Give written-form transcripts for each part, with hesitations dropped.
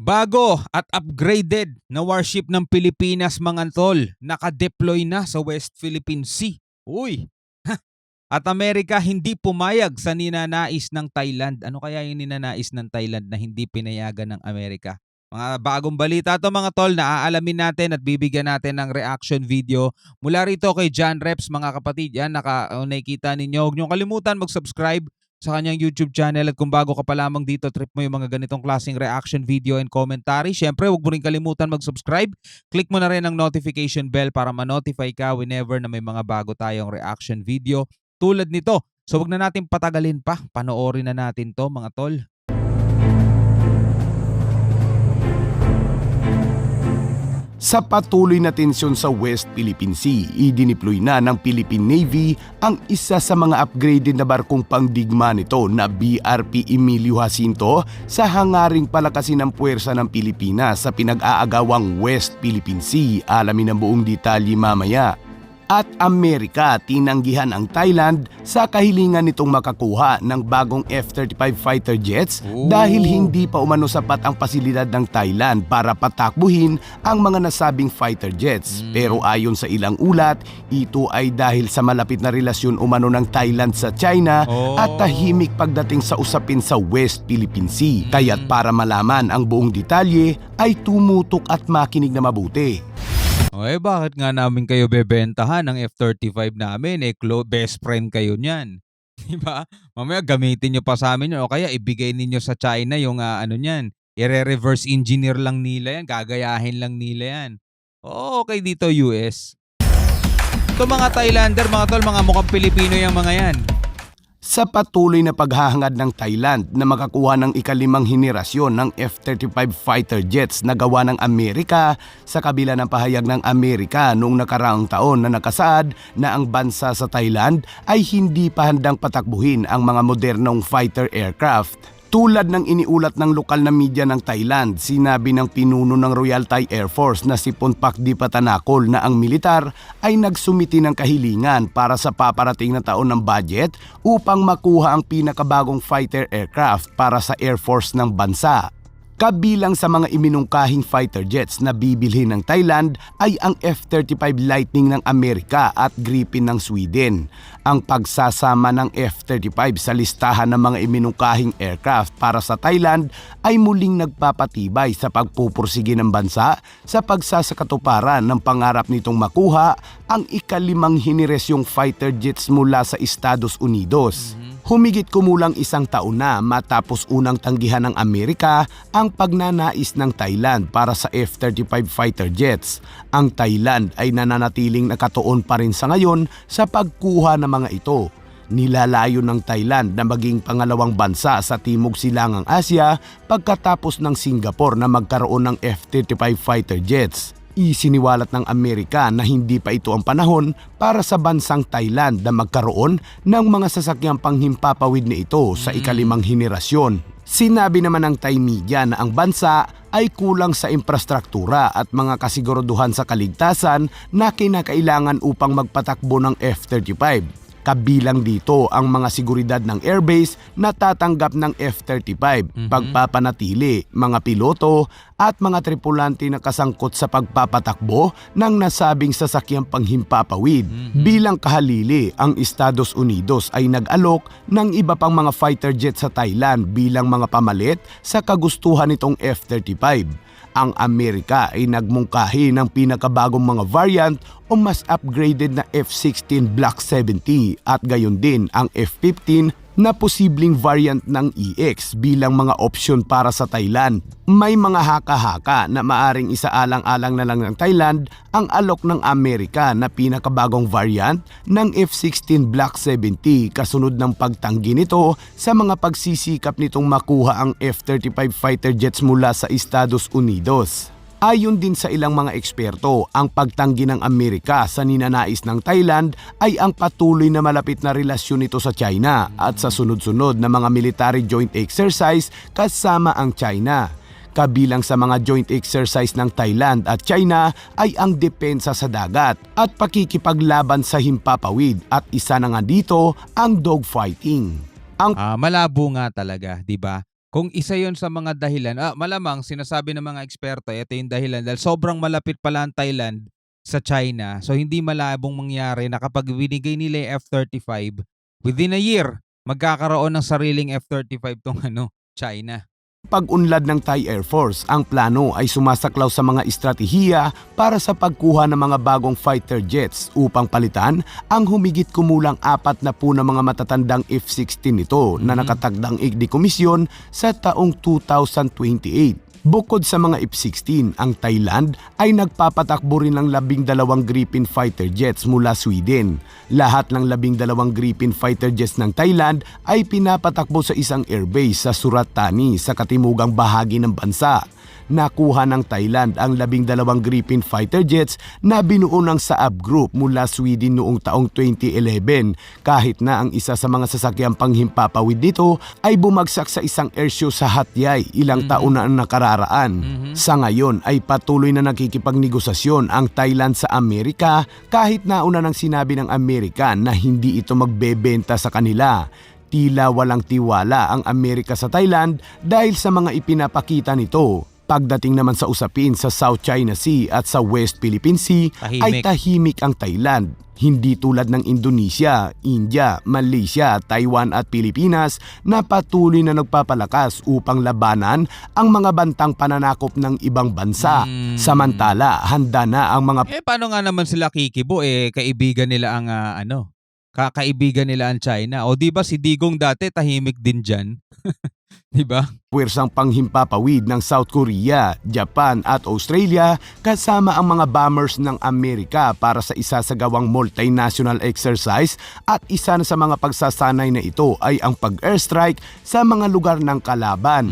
Bago at upgraded na warship ng Pilipinas mga tol, nakadeploy na sa West Philippine Sea. Uy! At Amerika hindi pumayag sa ninanais ng Thailand. Ano kaya yung ninanais ng Thailand na hindi pinayagan ng Amerika? Mga bagong balita to mga tol, naaalamin natin at bibigyan natin ng reaction video mula rito kay John Reps mga kapatid. Yan, nakikita ninyo. Huwag niyong kalimutan mag-subscribe sa kanyang YouTube channel at kung bago ka pa lamang dito, trip mo yung mga ganitong klaseng reaction video and commentary. Syempre, huwag mo rin kalimutan mag-subscribe. Click mo na rin ang notification bell para ma-notify ka whenever na may mga bago tayong reaction video tulad nito. So wag na natin patagalin pa. Panoorin na natin to mga tol. Sa patuloy na tensyon sa West Philippine Sea, idineploy na ng Philippine Navy ang isa sa mga upgraded na barkong pangdigma nito na BRP Emilio Jacinto sa hangaring palakasin ang puwersa ng Pilipinas sa pinag-aagawang West Philippine Sea. Alamin ang buong detalye mamaya. At Amerika tinanggihan ang Thailand sa kahilingan nitong makakuha ng bagong F-35 fighter jets dahil hindi pa umano sapat ang pasilidad ng Thailand para patakbuhin ang mga nasabing fighter jets. Pero ayon sa ilang ulat, ito ay dahil sa malapit na relasyon umano ng Thailand sa China at tahimik pagdating sa usapin sa West Philippine Sea. Kaya't para malaman ang buong detalye ay tumutok at makinig na mabuti. Bakit nga namin kayo bebentahan ng F-35 namin? Best friend kayo niyan. Diba? Mamaya gamitin nyo pa sa amin yun o kaya ibigay ninyo sa China yung ano niyan. I-reverse engineer lang nila yan. Gagayahin lang nila yan. Okay dito US. Ito mga Thailander, mga tol, mga mukhang Pilipino yung mga yan. Sa patuloy na paghahangad ng Thailand na makakuha ng ikalimang henerasyon ng F-35 fighter jets na gawa ng Amerika sa kabila ng pahayag ng Amerika noong nakaraang taon na nakasaad na ang bansa sa Thailand ay hindi pa handang patakbuhin ang mga modernong fighter aircraft. Tulad ng iniulat ng lokal na media ng Thailand, sinabi ng pinuno ng Royal Thai Air Force na si Ponpakdi Patanakol na ang militar ay nagsumiti ng kahilingan para sa paparating na taon ng budget upang makuha ang pinakabagong fighter aircraft para sa Air Force ng bansa. Kabilang sa mga iminungkahing fighter jets na bibilhin ng Thailand ay ang F-35 Lightning ng Amerika at Gripen ng Sweden. Ang pagsasama ng F-35 sa listahan ng mga iminungkahing aircraft para sa Thailand ay muling nagpapatibay sa pagpupursige ng bansa sa pagsasakatuparan ng pangarap nitong makuha ang ikalimang henerasyong fighter jets mula sa Estados Unidos. Humigit kumulang isang taon na matapos unang tanggihan ng Amerika ang pagnanais ng Thailand para sa F-35 fighter jets. Ang Thailand ay nananatiling nakatuon pa rin sa ngayon sa pagkuha ng mga ito. Nilalayo ng Thailand na maging pangalawang bansa sa Timog Silangang Asya pagkatapos ng Singapore na magkaroon ng F-35 fighter jets. Isiniwalat ng Amerika na hindi pa ito ang panahon para sa bansang Thailand na magkaroon ng mga sasakyang panghimpapawid na ito sa ikalimang henerasyon. Sinabi naman ng Thai media na ang bansa ay kulang sa infrastruktura at mga kasiguraduhan sa kaligtasan na kinakailangan upang magpatakbo ng F-35. Kabilang dito ang mga seguridad ng airbase na tatanggap ng F-35, pagpapanatili, mga piloto at mga tripulante na kasangkot sa pagpapatakbo ng nasabing sasakyang panghimpapawid. Bilang kahalili, ang Estados Unidos ay nag-alok ng iba pang mga fighter jet sa Thailand bilang mga pamalit sa kagustuhan nitong F-35. Ang Amerika ay nagmungkahi ng pinakabagong mga variant o mas upgraded na F-16 Block 70 at gayon din ang F-15 na posibleng variant ng EX bilang mga opsyon para sa Thailand. May mga haka-haka na maaring isaalang-alang na lang ng Thailand ang alok ng Amerika na pinakabagong variant ng F-16 Block 70 kasunod ng pagtanggi nito sa mga pagsisikap nitong makuha ang F-35 fighter jets mula sa Estados Unidos. Ayon din sa ilang mga eksperto, ang pagtanggi ng Amerika sa ninanais ng Thailand ay ang patuloy na malapit na relasyon nito sa China at sa sunod-sunod na mga military joint exercise kasama ang China. Kabilang sa mga joint exercise ng Thailand at China ay ang depensa sa dagat at pakikipaglaban sa himpapawid at isa na nga dito ang dogfighting. Malabo nga talaga, 'di ba? Kung isa yon sa mga dahilan, malamang sinasabi ng mga eksperto, ito yung dahilan dahil sobrang malapit pala ang Thailand sa China. So hindi malabong mangyari na kapag binigay nila yung F-35, within a year, magkakaroon ng sariling F-35 tong China. Pag-unlad ng Thai Air Force, ang plano ay sumasaklaw sa mga estratehiya para sa pagkuha ng mga bagong fighter jets upang palitan ang humigit kumulang 40 na mga matatandang F-16 nito na nakatagdang igdekomisyon sa taong 2028. Bukod sa mga F-16, ang Thailand ay nagpapatakbo rin ng 12 Gripen fighter jets mula Sweden. Lahat ng 12 Gripen fighter jets ng Thailand ay pinapatakbo sa isang airbase sa Surat Thani sa katimugang bahagi ng bansa. Nakuha ng Thailand ang 12 Gripen fighter jets na binuo ng Saab Group mula Sweden noong taong 2011 kahit na ang isa sa mga sasakyang panghimpapawid dito ay bumagsak sa isang airshow sa Hatyay ilang taon na ang nakararaan. Sa ngayon ay patuloy na nakikipagnegosasyon ang Thailand sa Amerika kahit nauna nang sinabi ng Amerika na hindi ito magbebenta sa kanila. Tila walang tiwala ang Amerika sa Thailand dahil sa mga ipinapakita nito. Pagdating naman sa usapin sa South China Sea at sa West Philippine Sea ay tahimik ang Thailand. Hindi tulad ng Indonesia, India, Malaysia, Taiwan at Pilipinas na patuloy na nagpapalakas upang labanan ang mga bantang pananakop ng ibang bansa. Samantala, handa na ang mga paano nga naman sila kikibo? Kaibigan nila ang kakaibigan nila ang China. O di ba si Digong dati tahimik din diyan? Di ba? puwersang panghimpapawid ng South Korea, Japan at Australia kasama ang mga bombers ng Amerika para sa isasagawang multinational exercise at isa na sa mga pagsasanay na ito ay ang pag-airstrike sa mga lugar ng kalaban.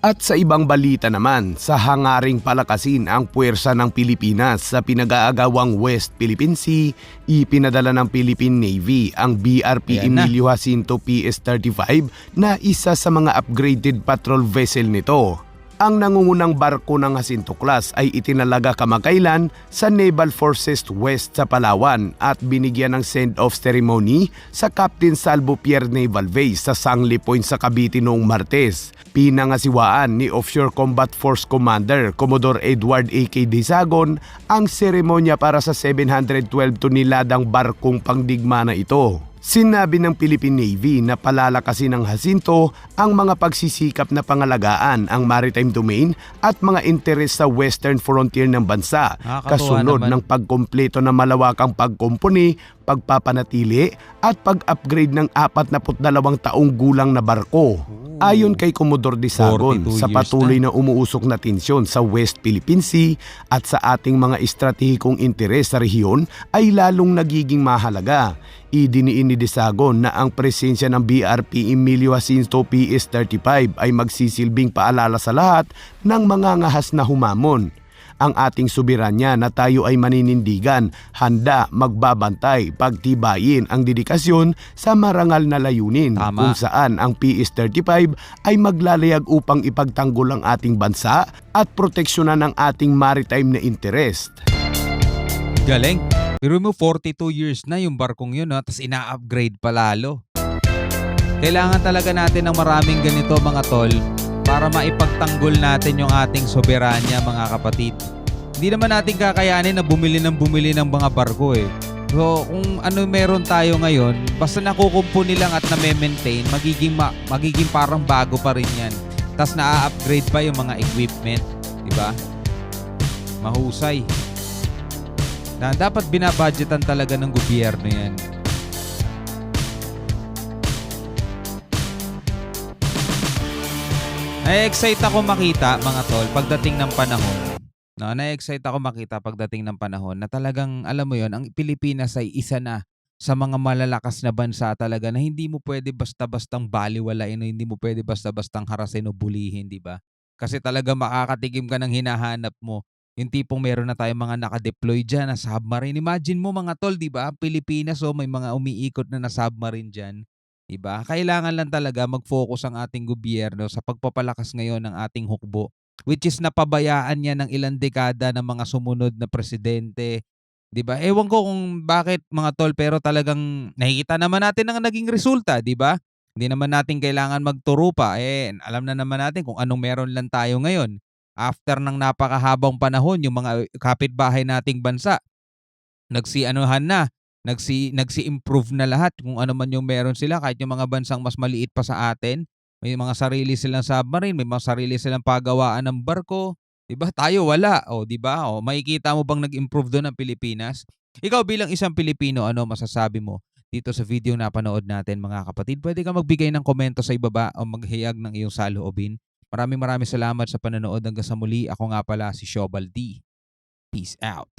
At sa ibang balita naman, sa hangaring palakasin ang puwersa ng Pilipinas sa pinag-aagawang West Philippine Sea, ipinadala ng Philippine Navy ang BRP Emilio Jacinto PS-35 na isa sa mga upgraded patrol vessel nito. Ang nangungunang barko ng Jacinto class ay itinalaga kamakailan sa Naval Forces West sa Palawan at binigyan ng send-off ceremony sa Captain Salvo Pierre Naval Base sa Sangli Point sa Cavite noong Martes. Pinangasiwaan ni Offshore Combat Force Commander Commodore Edward A.K. Disagon ang seremonya para sa 712 toneladang barkong pangdigma na ito. Sinabi ng Philippine Navy na palalakasin ng Jacinto ang mga pagsisikap na pangalagaan ang maritime domain at mga interes sa western frontier ng bansa, kasunod ng pagkumpleto ng malawakang pagkumpuni, pagpapanatili at pag-upgrade ng 42 taong gulang na barko. Ayon kay Commodore Disagon, sa patuloy na umuusok na tensyon sa West Philippine Sea at sa ating mga estratehikong interes sa rehiyon ay lalong nagiging mahalaga. Idiniin ni Disagon na ang presensya ng BRP Emilio Jacinto PS-35 ay magsisilbing paalala sa lahat ng mga ngahas na humamon. Ang ating soberanya na tayo ay maninindigan, handa, magbabantay, pagtibayin ang dedikasyon sa marangal na layunin kung saan ang PS-35 ay maglalayag upang ipagtanggol ang ating bansa at proteksyonan ang ating maritime na interest. Galing. Pero mo 42 years na yung barkong yun, tapos ina-upgrade pa lalo. Kailangan talaga natin ng maraming ganito mga tol para maipagtanggol natin yung ating soberanya mga kapatid. Hindi naman natin kakayanin na bumili ng mga barko eh. So kung ano meron tayo ngayon, basta nakukumpuni lang at na-maintain, magiging parang bago pa rin yan. Tapos na-upgrade pa yung mga equipment. Diba? Mahusay. Na dapat binabudgetan talaga ng gobyerno yan. Na-excite ako makita mga tol pagdating ng panahon. No, na-excite ako makita pagdating ng panahon na talagang alam mo yon, ang Pilipinas ay isa na sa mga malalakas na bansa talaga na hindi mo pwede basta-bastang baliwalain o hindi mo pwede basta-bastang harasin o bulihin, di ba? Kasi talaga makakatikim ka ng hinahanap mo. Yung tipong meron na tayong mga naka-deploy dyan na submarine. Imagine mo mga tol, di ba? Pilipinas may mga umiikot na submarine dyan. Diba? Kailangan lang talaga mag-focus ang ating gobyerno sa pagpapalakas ngayon ng ating hukbo, which is napabayaan niya ng ilang dekada ng mga sumunod na presidente. Diba? Ewan ko kung bakit mga tol, pero talagang nakikita naman natin ang naging resulta, diba? Hindi naman natin kailangan magturo pa, alam na naman natin kung anong meron lang tayo ngayon. After ng napakahabang panahon, yung mga kapitbahay nating bansa, nagsi-anuhan na, nagsi-improve na lahat kung ano man yung meron sila kahit yung mga bansang mas maliit pa sa atin. May mga sarili silang submarine, may mga sarili silang pagawaan ng barko, 'di ba? Tayo wala, oh, 'di ba? Oh, makikita mo bang nag-improve doon ang Pilipinas? Ikaw bilang isang Pilipino, ano masasabi mo dito sa video na panood natin mga kapatid? Pwede kang magbigay ng komento sa ibaba o maghayag ng iyong saloobin. Maraming maraming salamat sa panonood hanggang sa muli. Ako nga pala si Shobal D. Peace out.